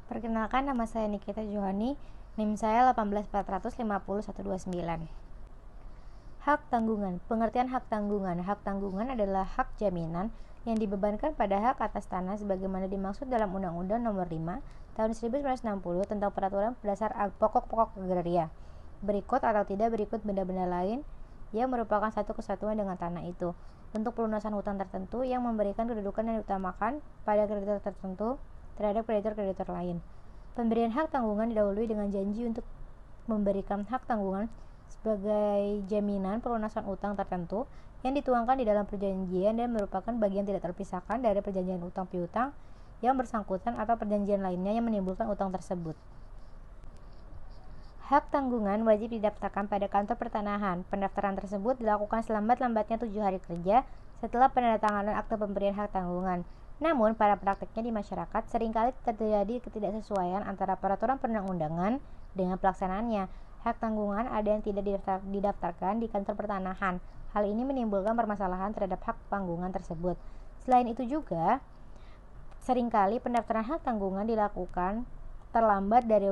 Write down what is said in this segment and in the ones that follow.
Perkenalkan, nama saya Nikita Johani, NIM saya 184501129. Hak tanggungan. Pengertian hak tanggungan. Hak tanggungan adalah hak jaminan yang dibebankan pada hak atas tanah sebagaimana dimaksud dalam Undang-Undang Nomor 5 Tahun 1960 tentang Peraturan Dasar Pokok-pokok Agraria. Berikut atau tidak berikut benda-benda lain yang merupakan satu kesatuan dengan tanah itu. Untuk pelunasan hutang tertentu yang memberikan kedudukan yang diutamakan pada kreditor tertentu terhadap kreditor-kreditor lain. Pemberian hak tanggungan didahului dengan janji untuk memberikan hak tanggungan sebagai jaminan pelunasan utang tertentu yang dituangkan di dalam perjanjian dan merupakan bagian tidak terpisahkan dari perjanjian utang piutang yang bersangkutan atau perjanjian lainnya yang menimbulkan utang tersebut. Hak tanggungan wajib didaftarkan pada kantor pertanahan. Pendaftaran tersebut dilakukan selambat-lambatnya 7 hari kerja setelah penandatanganan akte pemberian hak tanggungan. Namun, pada praktiknya di masyarakat seringkali terjadi ketidaksesuaian antara peraturan perundang-undangan dengan pelaksanaannya. Hak tanggungan ada yang tidak didaftarkan di kantor pertanahan. Hal ini menimbulkan permasalahan terhadap hak tanggungan tersebut. Selain itu juga, seringkali pendaftaran hak tanggungan dilakukan terlambat dari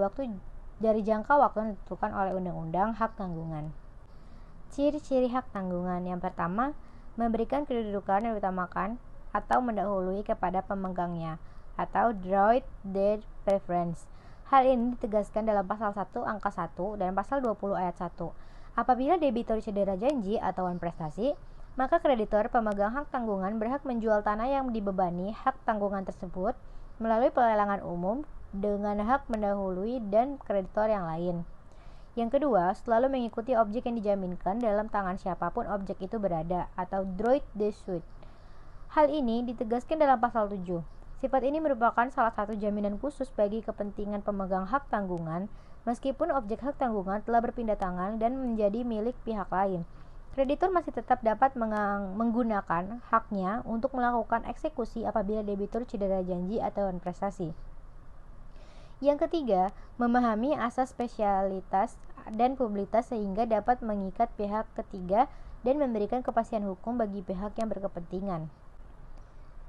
jangka waktu yang ditentukan oleh Undang-Undang Hak Tanggungan. Ciri-ciri hak tanggungan. Yang pertama, memberikan kedudukan yang diutamakan atau mendahului kepada pemegangnya, atau droit de préférence. Hal ini ditegaskan dalam pasal 1 angka 1 dan pasal 20 ayat 1. Apabila debitur cedera janji atau prestasi, maka kreditor pemegang hak tanggungan berhak menjual tanah yang dibebani hak tanggungan tersebut melalui pelelangan umum dengan hak mendahului dan kreditor yang lain. Yang kedua, selalu mengikuti objek yang dijaminkan dalam tangan siapapun objek itu berada, atau droit de suite. Hal ini ditegaskan dalam pasal 7. Sifat ini merupakan salah satu jaminan khusus bagi kepentingan pemegang hak tanggungan, meskipun objek hak tanggungan telah berpindah tangan dan menjadi milik pihak lain. Kreditur masih tetap dapat menggunakan haknya untuk melakukan eksekusi apabila debitur cedera janji atau prestasi. Yang ketiga, memahami asas spesialitas dan publitas sehingga dapat mengikat pihak ketiga dan memberikan kepastian hukum bagi pihak yang berkepentingan.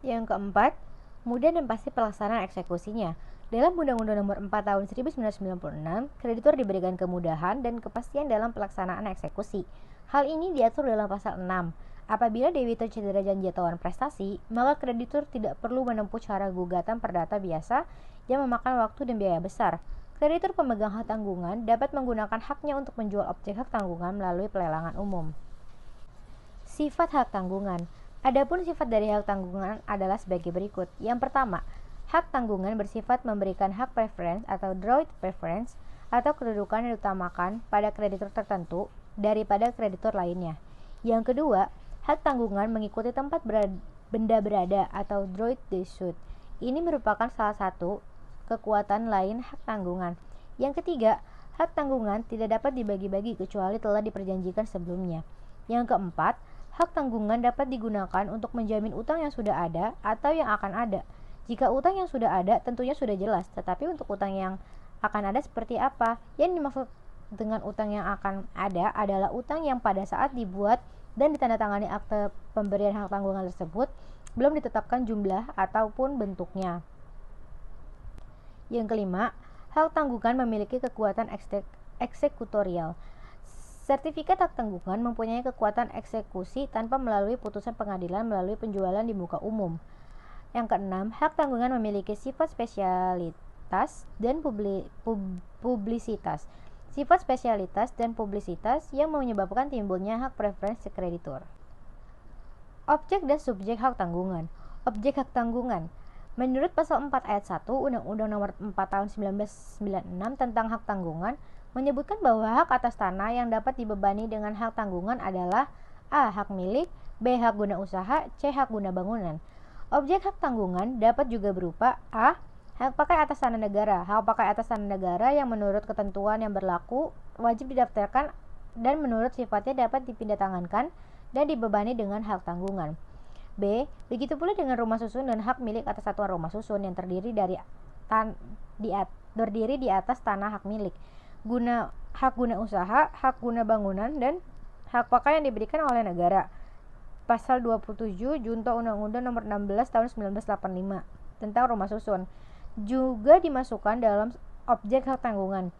Yang keempat, mudah dan pasti pelaksanaan eksekusinya. Dalam Undang-Undang Nomor 4 Tahun 1996, kreditur diberikan kemudahan dan kepastian dalam pelaksanaan eksekusi. Hal ini diatur dalam pasal 6. Apabila debitur cedera janji atau prestasi, maka kreditur tidak perlu menempuh cara gugatan perdata biasa yang memakan waktu dan biaya besar. Kreditur pemegang hak tanggungan dapat menggunakan haknya untuk menjual objek hak tanggungan melalui pelelangan umum. Sifat hak tanggungan. Adapun sifat dari hak tanggungan adalah sebagai berikut. Yang pertama, hak tanggungan bersifat memberikan hak preference atau droit preference atau kedudukan yang diutamakan pada kreditur tertentu daripada kreditur lainnya. Yang kedua, hak tanggungan mengikuti tempat benda berada atau droit de suite. Ini merupakan salah satu kekuatan lain hak tanggungan. Yang ketiga, hak tanggungan tidak dapat dibagi-bagi kecuali telah diperjanjikan sebelumnya. Yang keempat, hak tanggungan dapat digunakan untuk menjamin utang yang sudah ada atau yang akan ada. Jika utang yang sudah ada tentunya sudah jelas, tetapi untuk utang yang akan ada seperti apa? Yang dimaksud dengan utang yang akan ada adalah utang yang pada saat dibuat dan ditandatangani akte pemberian hak tanggungan tersebut belum ditetapkan jumlah ataupun bentuknya. Yang kelima, hak tanggungan memiliki kekuatan eksekutorial. Sertifikat hak tanggungan mempunyai kekuatan eksekusi tanpa melalui putusan pengadilan melalui penjualan di muka umum. Yang keenam, hak tanggungan memiliki sifat spesialitas dan publisitas. Sifat spesialitas dan publisitas yang menyebabkan timbulnya hak preferensi kreditur. Objek dan subjek hak tanggungan. Objek hak tanggungan. Menurut pasal 4 ayat 1 Undang-Undang Nomor 4 Tahun 1996 tentang hak tanggungan, menyebutkan bahwa hak atas tanah yang dapat dibebani dengan hak tanggungan adalah A. Hak milik, B. Hak guna usaha, C. Hak guna bangunan. Objek hak tanggungan dapat juga berupa A. Hak pakai atas tanah negara. Hak pakai atas tanah negara yang menurut ketentuan yang berlaku wajib didaftarkan dan menurut sifatnya dapat dipindahtangankan dan dibebani dengan hak tanggungan. B. Begitu pula dengan rumah susun dan hak milik atas satuan rumah susun yang terdiri di atas tanah hak milik. Hak guna usaha, hak guna bangunan, dan hak pakai yang diberikan oleh negara. Pasal 27 Junto Undang-Undang Nomor 16 Tahun 1985 tentang rumah susun. juga dimasukkan dalam objek hak tanggungan.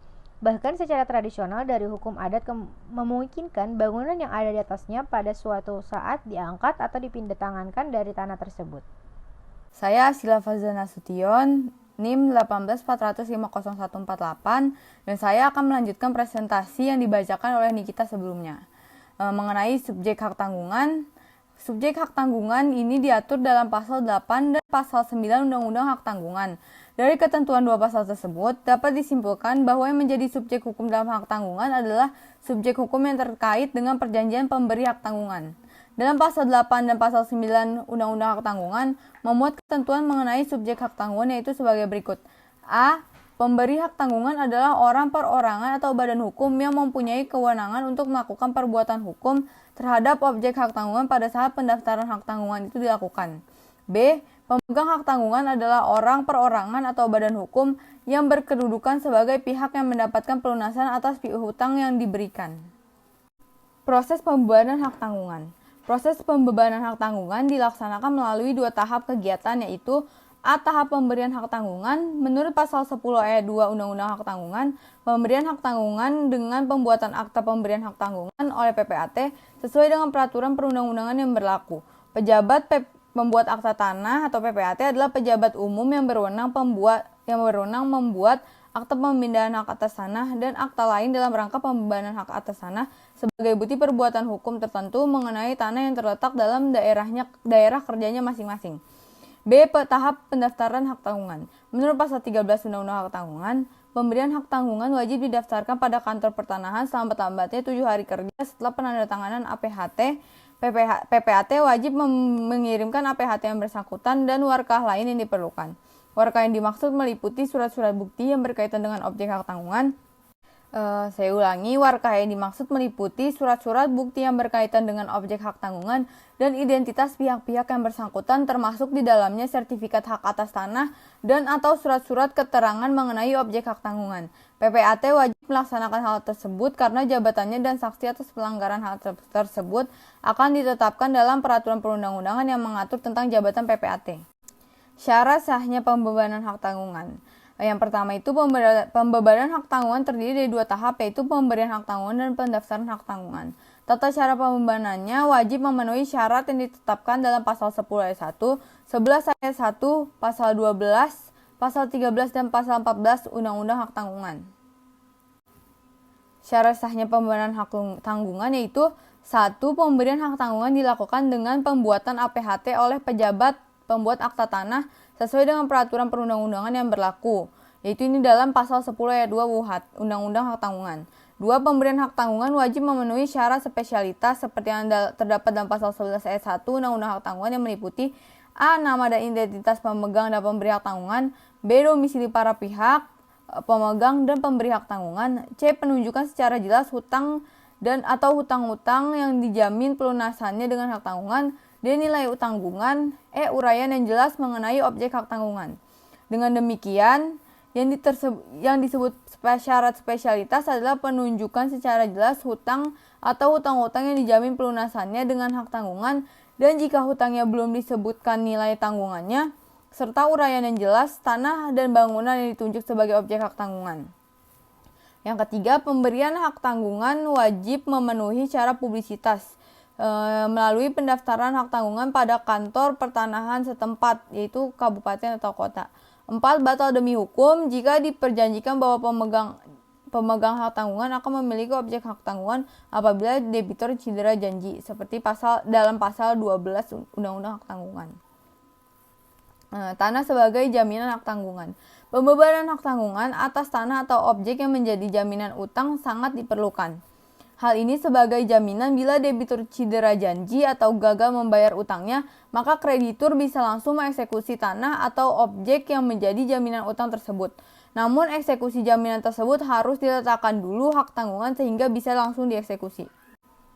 Bahkan secara tradisional dari hukum adat memungkinkan bangunan yang ada di atasnya pada suatu saat diangkat atau dipindah tangankan dari tanah tersebut. Saya Sila Fazana Sution, NIM 184050148, dan saya akan melanjutkan presentasi yang dibacakan oleh Nikita sebelumnya. Mengenai subjek hak tanggungan. Subjek hak tanggungan ini diatur dalam pasal 8 dan pasal 9 Undang-Undang Hak Tanggungan. Dari ketentuan dua pasal tersebut, dapat disimpulkan bahwa yang menjadi subjek hukum dalam hak tanggungan adalah subjek hukum yang terkait dengan perjanjian pemberi hak tanggungan. Dalam pasal 8 dan pasal 9 Undang-Undang Hak Tanggungan memuat ketentuan mengenai subjek hak tanggungan yaitu sebagai berikut. A. Pemberi hak tanggungan adalah orang perorangan atau badan hukum yang mempunyai kewenangan untuk melakukan perbuatan hukum terhadap objek hak tanggungan pada saat pendaftaran hak tanggungan itu dilakukan. B. Pemegang hak tanggungan adalah orang perorangan atau badan hukum yang berkedudukan sebagai pihak yang mendapatkan pelunasan atas piutang yang diberikan. Proses pembebanan hak tanggungan. Proses pembebanan hak tanggungan dilaksanakan melalui dua tahap kegiatan, yaitu A. Tahap pemberian hak tanggungan. Menurut pasal 10 ayat 2 Undang-Undang Hak Tanggungan, pemberian hak tanggungan dengan pembuatan akta pemberian hak tanggungan oleh PPAT sesuai dengan peraturan perundang-undangan yang berlaku. Pejabat pembuat akta tanah atau PPAT adalah pejabat umum yang berwenang membuat akta pemindahan hak atas tanah dan akta lain dalam rangka pembebanan hak atas tanah sebagai bukti perbuatan hukum tertentu mengenai tanah yang terletak dalam daerah kerjanya masing-masing. B. Tahap pendaftaran hak tanggungan. Menurut pasal 13 Undang-Undang Hak Tanggungan, pemberian hak tanggungan wajib didaftarkan pada kantor pertanahan selambat-lambatnya 7 hari kerja setelah penandatanganan APHT. PPAT wajib mengirimkan APHT yang bersangkutan dan warkah lain yang diperlukan. Warkah yang dimaksud meliputi surat-surat bukti yang berkaitan dengan objek hak tanggungan. Saya ulangi, warkah yang dimaksud meliputi surat-surat bukti yang berkaitan dengan objek hak tanggungan dan identitas pihak-pihak yang bersangkutan, termasuk di dalamnya sertifikat hak atas tanah dan atau surat-surat keterangan mengenai objek hak tanggungan. PPAT wajib melaksanakan hal tersebut karena jabatannya dan saksi atas pelanggaran hal tersebut akan ditetapkan dalam peraturan perundang-undangan yang mengatur tentang jabatan PPAT. Syarat sahnya pembebanan hak tanggungan. Yang pertama itu pembebanan hak tanggungan terdiri dari dua tahap, yaitu pemberian hak tanggungan dan pendaftaran hak tanggungan. Tata cara pembebanannya wajib memenuhi syarat yang ditetapkan dalam pasal 10 ayat 1, 11 ayat 1, pasal 12, pasal 13 dan pasal 14 Undang-Undang Hak Tanggungan. Syarat sahnya pembebanan hak tanggungan yaitu 1. Pemberian hak tanggungan dilakukan dengan pembuatan APHT oleh pejabat pembuat akta tanah sesuai dengan peraturan perundang-undangan yang berlaku, yaitu ini dalam pasal 10 ayat 2 WUHAT, Undang-Undang Hak Tanggungan. 2. Pemberian hak tanggungan wajib memenuhi syarat spesialitas seperti yang terdapat dalam pasal 11 ayat 1 Undang-Undang Hak Tanggungan yang meliputi A. Nama dan identitas pemegang dan pemberi hak tanggungan. B. Domisili para pihak pemegang dan pemberi hak tanggungan. C. Penunjukan secara jelas hutang dan atau hutang-hutang yang dijamin pelunasannya dengan hak tanggungan. D. Nilai tanggungan. E. Uraian yang jelas mengenai objek hak tanggungan. Dengan demikian, yang disebut syarat spesialitas adalah penunjukan secara jelas hutang atau hutang-hutang yang dijamin pelunasannya dengan hak tanggungan, dan jika hutangnya belum disebutkan nilai tanggungannya, serta uraian yang jelas tanah dan bangunan yang ditunjuk sebagai objek hak tanggungan. Yang ketiga, pemberian hak tanggungan wajib memenuhi syarat publisitas melalui pendaftaran hak tanggungan pada kantor pertanahan setempat, yaitu kabupaten atau kota. 4. Batal demi hukum jika diperjanjikan bahwa pemegang hak tanggungan akan memiliki objek hak tanggungan apabila debitur cedera janji, seperti dalam pasal 12 Undang-Undang Hak Tanggungan. Tanah sebagai jaminan hak tanggungan. Pembebanan hak tanggungan atas tanah atau objek yang menjadi jaminan utang sangat diperlukan. Hal ini sebagai jaminan bila debitur cedera janji atau gagal membayar utangnya, maka kreditur bisa langsung mengeksekusi tanah atau objek yang menjadi jaminan utang tersebut. Namun eksekusi jaminan tersebut harus diletakkan dulu hak tanggungan sehingga bisa langsung dieksekusi.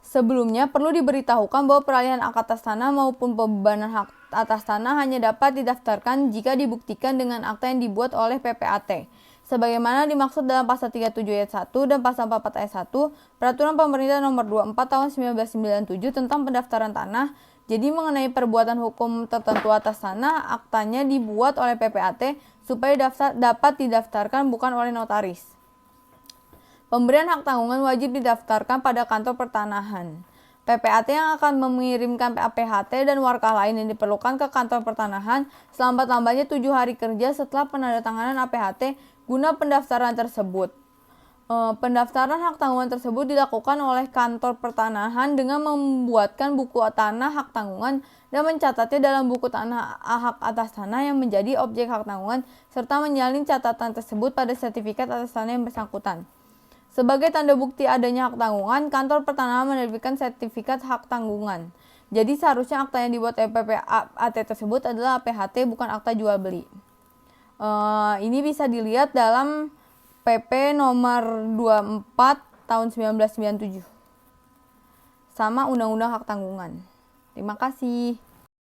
Sebelumnya perlu diberitahukan bahwa peralihan hak atas tanah maupun pembebanan hak atas tanah hanya dapat didaftarkan jika dibuktikan dengan akta yang dibuat oleh PPAT. Sebagaimana dimaksud dalam pasal 37 ayat 1 dan pasal 44 ayat 1 Peraturan Pemerintah Nomor 24 Tahun 1997 tentang pendaftaran tanah, Jadi mengenai perbuatan hukum tertentu atas tanah, aktanya dibuat oleh PPAT supaya dapat didaftarkan bukan oleh notaris. Pemberian hak tanggungan wajib didaftarkan pada kantor pertanahan. PPAT yang akan mengirimkan APHT dan warkah lain yang diperlukan ke kantor pertanahan selambat-lambatnya 7 hari kerja setelah penandatanganan APHT guna pendaftaran tersebut. Pendaftaran hak tanggungan tersebut dilakukan oleh kantor pertanahan dengan membuatkan buku tanah hak tanggungan dan mencatatnya dalam buku tanah hak atas tanah yang menjadi objek hak tanggungan serta menyalin catatan tersebut pada sertifikat atas tanah yang bersangkutan. Sebagai tanda bukti adanya hak tanggungan, kantor pertanahan menerbitkan sertifikat hak tanggungan. Jadi seharusnya akta yang dibuat oleh PPAT tersebut adalah APHT bukan akta jual beli. Ini bisa dilihat dalam PP nomor 24 tahun 1997 sama Undang-Undang Hak Tanggungan. Terima kasih.